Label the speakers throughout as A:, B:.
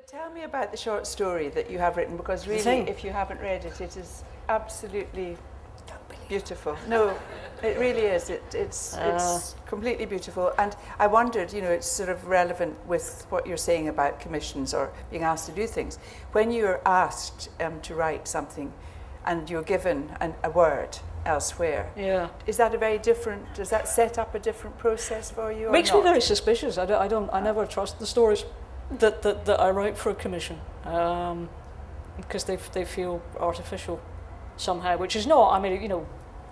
A: But tell me about the short story that you have written, because really, if you haven't read it, it is absolutely beautiful. No, it really is. It's completely beautiful. And I wondered, you know, it's sort of relevant with what you're saying about commissions or being asked to do things. When you're asked to write something and you're given a word elsewhere, is that a very different, does that set up a different process for you?
B: Makes me very suspicious. I never trust the stories that I write for a commission, because they feel artificial somehow, which is not. I mean, you know,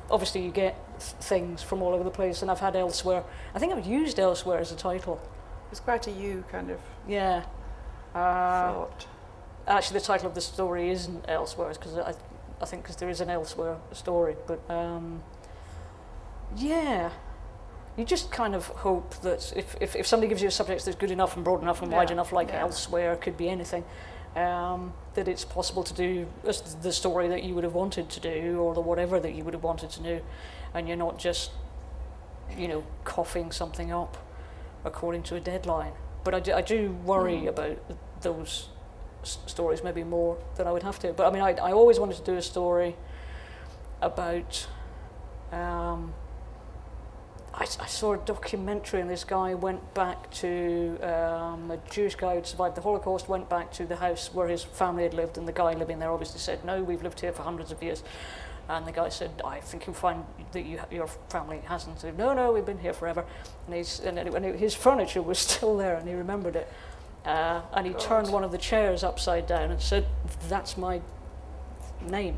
B: obviously you get things from all over the place, and I've had elsewhere. I think I've used elsewhere as a title.
A: It's quite a you kind of
B: thought. Actually, the title of the story isn't elsewhere, because I think because there is an elsewhere story, but yeah. You just kind of hope that if somebody gives you a subject that's good enough and broad enough and wide enough, like elsewhere, could be anything, that it's possible to do the story that you would have wanted to do, or the whatever that you would have wanted to do, and you're not just, you know, coughing something up according to a deadline. But I do worry about those stories maybe more than I would have to. But I mean, I always wanted to do a story about... I saw a documentary, and this guy went back to, a Jewish guy who'd survived the Holocaust, went back to the house where his family had lived, and the guy living there obviously said, no, we've lived here for hundreds of years. And the guy said, I think you'll find that your family hasn't. Said, no, we've been here forever. And his furniture was still there, and he remembered it. And he turned one of the chairs upside down and said, that's my name.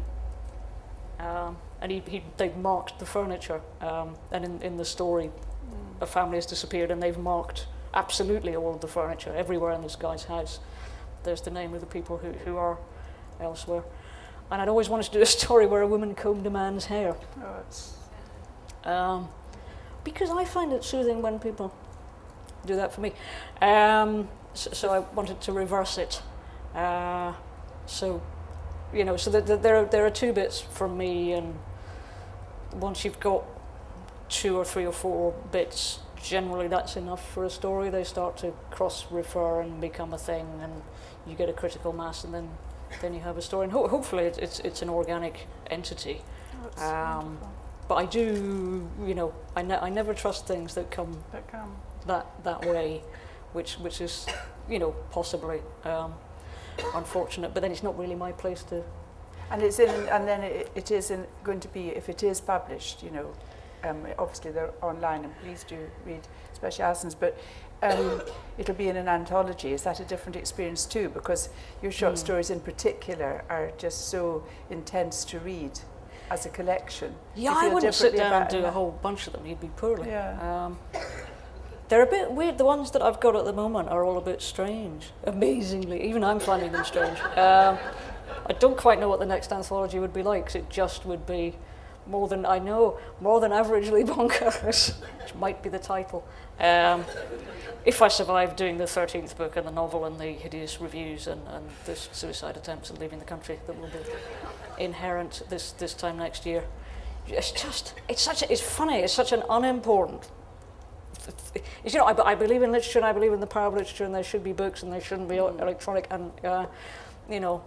B: And they've marked the furniture, and in the story, a family has disappeared, and they've marked absolutely all of the furniture everywhere in this guy's house. There's the name of the people who are elsewhere. And I'd always wanted to do a story where a woman combed a man's hair. Because I find it soothing when people do that for me. So I wanted to reverse it. So, you know, so there are two bits from me, and once you've got 2 or 3 or 4 bits, generally that's enough for a story. They start to cross-refer and become a thing, and you get a critical mass, and then you have a story. And hopefully it's an organic entity. But I do, you know, I never trust things that come that way, which is, you know, possibly unfortunate. But then it's not really my place to. And it's
A: it is going to be, if it is published, you know, obviously they're online, and please do read, especially Alison's, but it'll be in an anthology. Is that a different experience too? Because your short stories in particular are just so intense to read as a collection.
B: Yeah, I wouldn't sit down and do a whole bunch of them. You'd be poorly. Yeah. They're a bit weird. The ones that I've got at the moment are all a bit strange, amazingly. Even I'm finding them strange. I don't quite know what the next anthology would be like, because it just would be more than averagely bonkers, which might be the title. If I survive doing the 13th book and the novel and the hideous reviews and the suicide attempts and leaving the country that will be inherent this time next year. It's funny, it's such an unimportant. You know, I believe in literature, and I believe in the power of literature, and there should be books, and they shouldn't be electronic, and you know,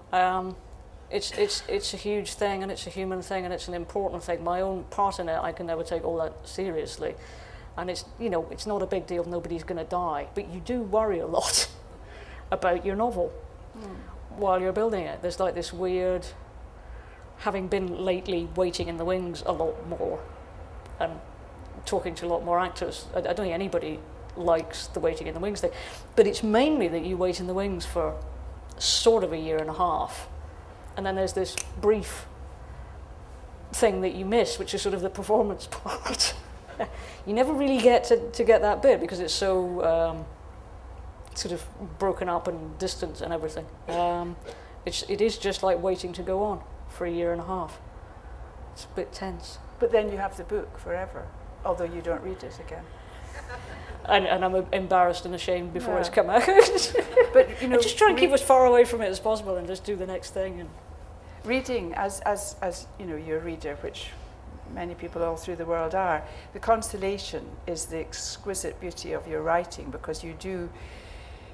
B: it's a huge thing, and it's a human thing, and it's an important thing. My own part in it, I can never take all that seriously, and it's, you know, it's not a big deal. Nobody's going to die, but you do worry a lot about your novel while you're building it. There's like this weird, having been lately waiting in the wings a lot more, and talking to a lot more actors. I don't think anybody likes the waiting in the wings thing, but it's mainly that you wait in the wings for sort of a year and a half, and then there's this brief thing that you miss, which is sort of the performance part. You never really get to get that bit, because it's so sort of broken up and distant and everything. It is just like waiting to go on for a year and a half. It's a bit tense.
A: But then you have the book forever, although you don't read it again.
B: And I'm embarrassed and ashamed before it's come out.
A: But you know,
B: I just try and keep as far away from it as possible, and just do the next thing. And
A: reading, as you know, you're a reader, which many people all through the world are. The consolation is the exquisite beauty of your writing, because you do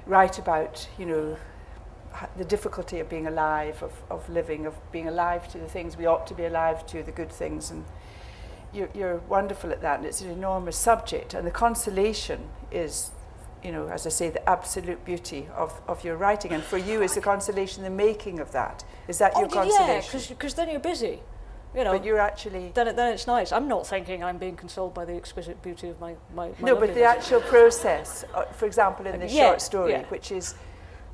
A: write about, you know, the difficulty of being alive, of living, of being alive to the things we ought to be alive to, the good things, and you're wonderful at that, and it's an enormous subject, and the consolation is, you know, as I say, the absolute beauty of your writing, and for you is the consolation, the making of that. Is that your consolation?
B: Yeah, because then you're busy, you know.
A: But you're actually...
B: Then it's nice. I'm not thinking I'm being consoled by the exquisite beauty of my
A: No, but the actual process, for example, in this short story, which is,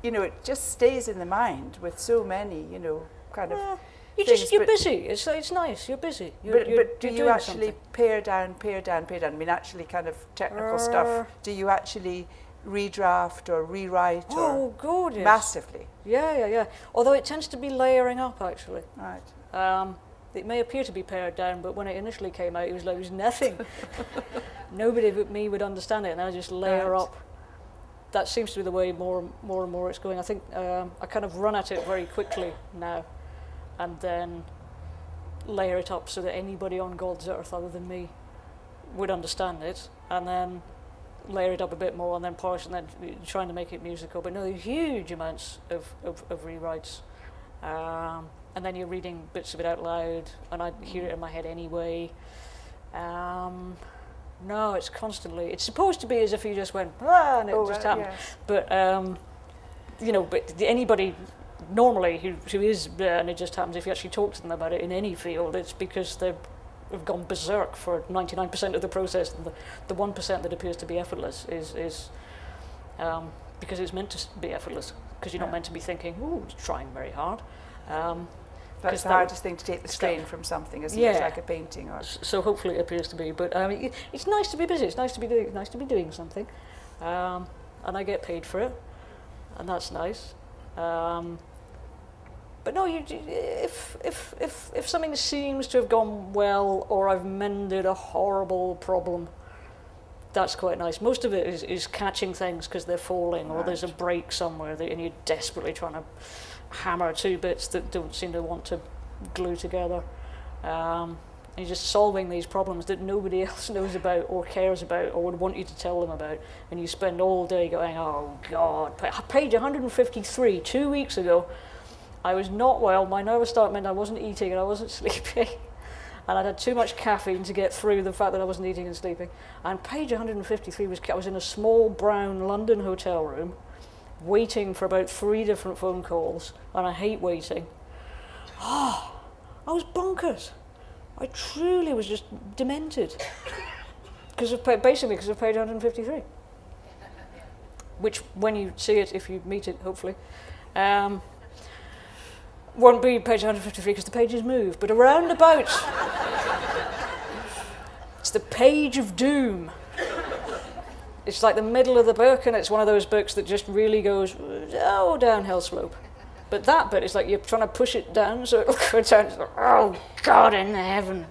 A: you know, it just stays in the mind with so many, you know, kind of...
B: You're busy. It's nice. You're busy.
A: But do you actually pare down? I mean, actually, kind of technical stuff. Do you actually redraft or rewrite?
B: Oh, God, yes.
A: Massively.
B: Yeah. Although it tends to be layering up, actually.
A: Right.
B: It may appear to be pared down, but when it initially came out, it was nothing. Nobody but me would understand it, and I just layer up. That seems to be the way more and more it's going. I think I kind of run at it very quickly now, and then layer it up so that anybody on God's earth other than me would understand it, and then layer it up a bit more, and then polish, and then trying to make it musical. But no, there's huge amounts of rewrites, and then you're reading bits of it out loud, and I hear it in my head anyway. No, it's constantly. It's supposed to be as if you just went, and it just happened. Yes. But you know, but anybody normally who is and it just happens, if you actually talk to them about it in any field, it's because they've gone berserk for 99% of the process, and the 1% that appears to be effortless is because it's meant to be effortless, because you're not meant to be thinking, ooh, trying very hard.
A: That's the hardest thing, to take the strain from something, isn't it? It's like a painting. Or
B: so hopefully it appears to be. But it's nice to be busy. It's nice to be doing something, and I get paid for it, and that's nice. But no, if something seems to have gone well, or I've mended a horrible problem, that's quite nice. Most of it is catching things because they're falling, or there's a break somewhere, and you're desperately trying to hammer two bits that don't seem to want to glue together. And you're just solving these problems that nobody else knows about or cares about or would want you to tell them about. And you spend all day going, oh God, page 153, 2 weeks ago, I was not well, my nervous start meant I wasn't eating and I wasn't sleeping. And I'd had too much caffeine to get through the fact that I wasn't eating and sleeping. And page 153 I was in a small brown London hotel room, waiting for about 3 different phone calls, and I hate waiting. I was bonkers. I truly was just demented. Basically because of page 153. Which, when you see it, if you meet it, hopefully, won't be page 153 because the pages move, but around about. It's the page of doom. It's like the middle of the book, and it's one of those books that just really goes, downhill slope. But that bit is like you're trying to push it down so it'll go down. Oh, God in heaven.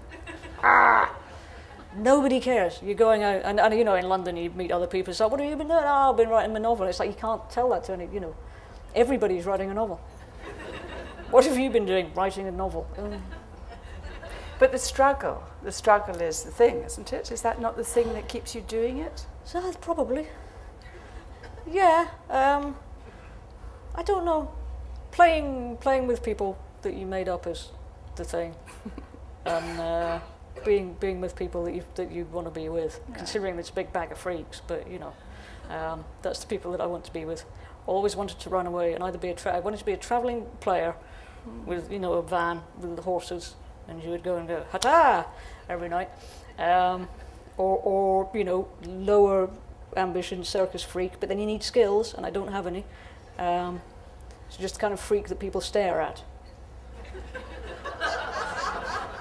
B: Nobody cares. You're going out, and you know, in London you meet other people, so what have you been doing? Oh, I've been writing my novel. It's like you can't tell that to any, you know, everybody's writing a novel. What have you been doing? Writing a novel.
A: But the struggle is the thing, isn't it? Is that not the thing that keeps you doing it?
B: So probably. Yeah. I don't know. Playing with people that you made up is the thing, and being with people that you want to be with. Yeah. Considering it's a big bag of freaks, but you know, that's the people that I want to be with. Always wanted to run away and either be I wanted to be a travelling player with, you know, a van with the horses, and you would go and go "Hata" every night, or you know, lower ambition circus freak, but then you need skills, and I don't have any. So just the kind of freak that people stare at.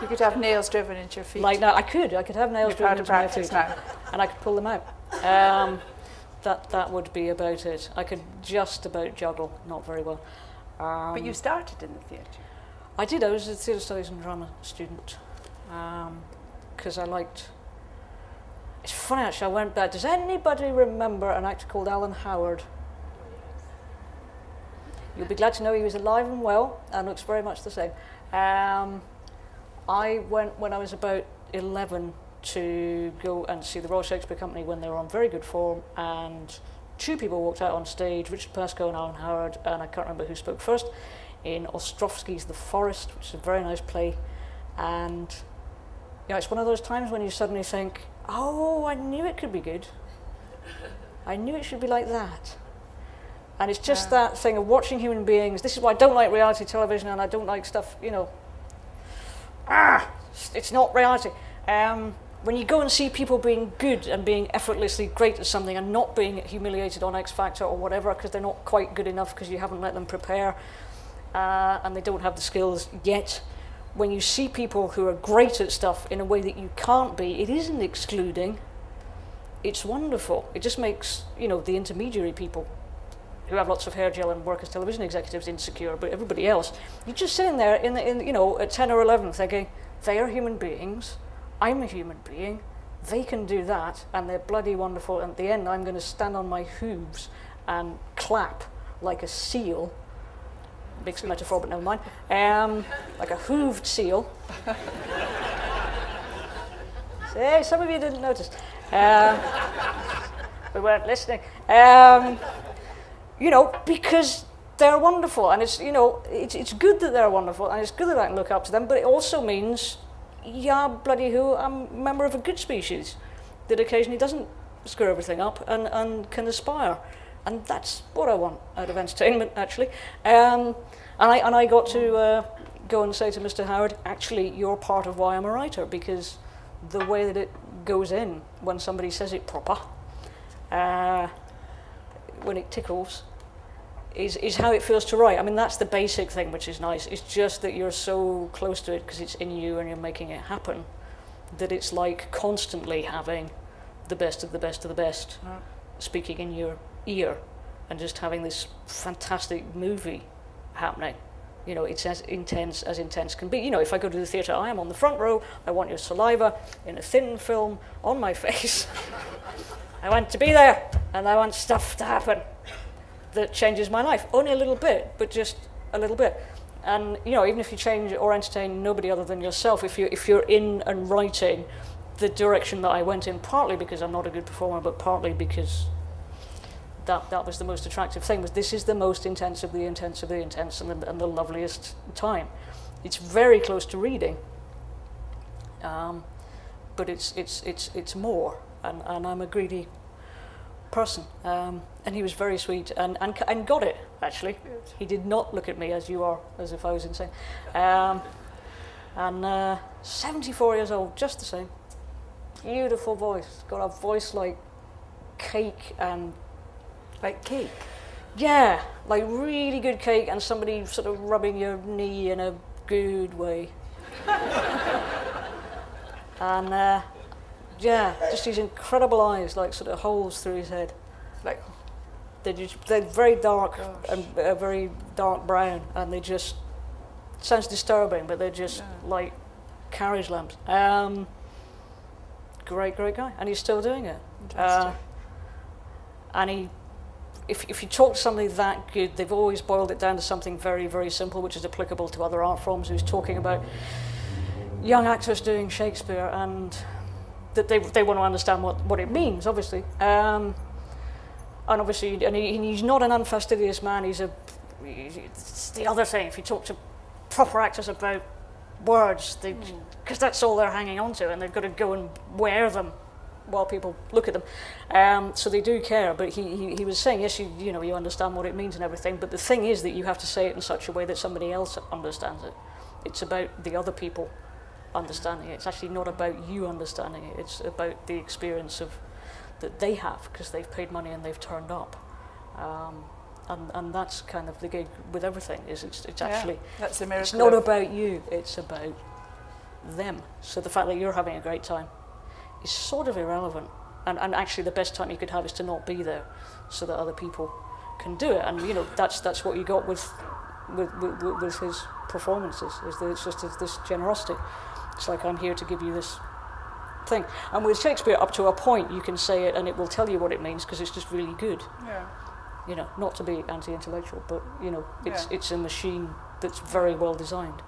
A: You could have nails driven into your feet.
B: Like now, I could have nails driven into my feet, and I could pull them out. That would be about it. I could just about juggle, not very well.
A: But you started in the theatre.
B: I did. I was a theatre studies and drama student because I liked. It's funny actually. I went back. Does anybody remember an actor called Alan Howard? You'll be glad to know he was alive and well and looks very much the same. I went when I was about 11 to go and see the Royal Shakespeare Company when they were on very good form, and two people walked out on stage, Richard Pascoe and Alan Howard, and I can't remember who spoke first, in Ostrovsky's The Forest, which is a very nice play. And it's one of those times when you suddenly think, oh, I knew it could be good. I knew it should be like that. And it's just that thing of watching human beings. This is why I don't like reality television, and I don't like stuff, it's not reality. When you go and see people being good and being effortlessly great at something and not being humiliated on X Factor or whatever because they're not quite good enough because you haven't let them prepare and they don't have the skills yet, when you see people who are great at stuff in a way that you can't be, it isn't excluding, it's wonderful. It just makes, the intermediary people who have lots of hair gel and work as television executives insecure, but everybody else, you're just sitting there at 10 or 11 thinking, they are human beings, I'm a human being, they can do that, and they're bloody wonderful, and at the end I'm going to stand on my hooves and clap like a seal, mixed metaphor but never mind, like a hooved seal. Hey, some of you didn't notice. We weren't listening. Because they're wonderful, and it's good that they're wonderful, and it's good that I can look up to them, but it also means, bloody hoo, I'm a member of a good species that occasionally doesn't screw everything up and can aspire. And that's what I want out of entertainment, actually. And I got to go and say to Mr. Howard, actually, you're part of why I'm a writer, because the way that it goes in when somebody says it proper, when it tickles, is how it feels to write. I mean, that's the basic thing, which is nice. It's just that you're so close to it because it's in you and you're making it happen, that it's like constantly having the best of the best of the best speaking in your ear and just having this fantastic movie happening. It's as intense can be. If I go to the theatre, I am on the front row, I want your saliva in a thin film on my face. I want to be there, and I want stuff to happen that changes my life. Only a little bit, but just a little bit. And even if you change or entertain nobody other than yourself, if you're in and writing the direction that I went in, partly because I'm not a good performer, but partly because that was the most attractive thing, was this is the most intense of the intense of the intense and the loveliest time. It's very close to reading, but it's more, and I'm a greedy person. And he was very sweet and got it, actually. Good. He did not look at me as you are, as if I was insane. And 74 years old, just the same. Beautiful voice. Got a voice like cake and...
A: Like cake?
B: Yeah, like really good cake and somebody sort of rubbing your knee in a good way. And just these incredible eyes, like sort of holes through his head. Like they're very dark and very dark brown, and they just sounds disturbing, but they're just like carriage lamps. Great guy, and he's still doing it. And if you talk to somebody that good, they've always boiled it down to something very, very simple, which is applicable to other art forms. Who's talking about young actors doing Shakespeare, and that they want to understand what it means, obviously. And obviously, he's not an unfastidious man. It's the other thing. If you talk to proper actors about words, because that's all they're hanging on to, and they've got to go and wear them while people look at them. So they do care. But he was saying, yes, you understand what it means and everything. But the thing is that you have to say it in such a way that somebody else understands it. It's about the other people understanding it. It's actually not about you understanding it. It's about the experience that they have, because they've paid money and they've turned up. And that's kind of the gig with everything. It's actually,
A: that's the miracle.
B: It's not about you, it's about them. So the fact that you're having a great time is sort of irrelevant. And actually the best time you could have is to not be there, so that other people can do it. And that's what you got with his performances, is that it's just this generosity. It's like, I'm here to give you this thing. And with Shakespeare, up to a point, you can say it and it will tell you what it means, because it's just really good. Yeah. Not to be anti-intellectual, but it's a machine that's very well designed.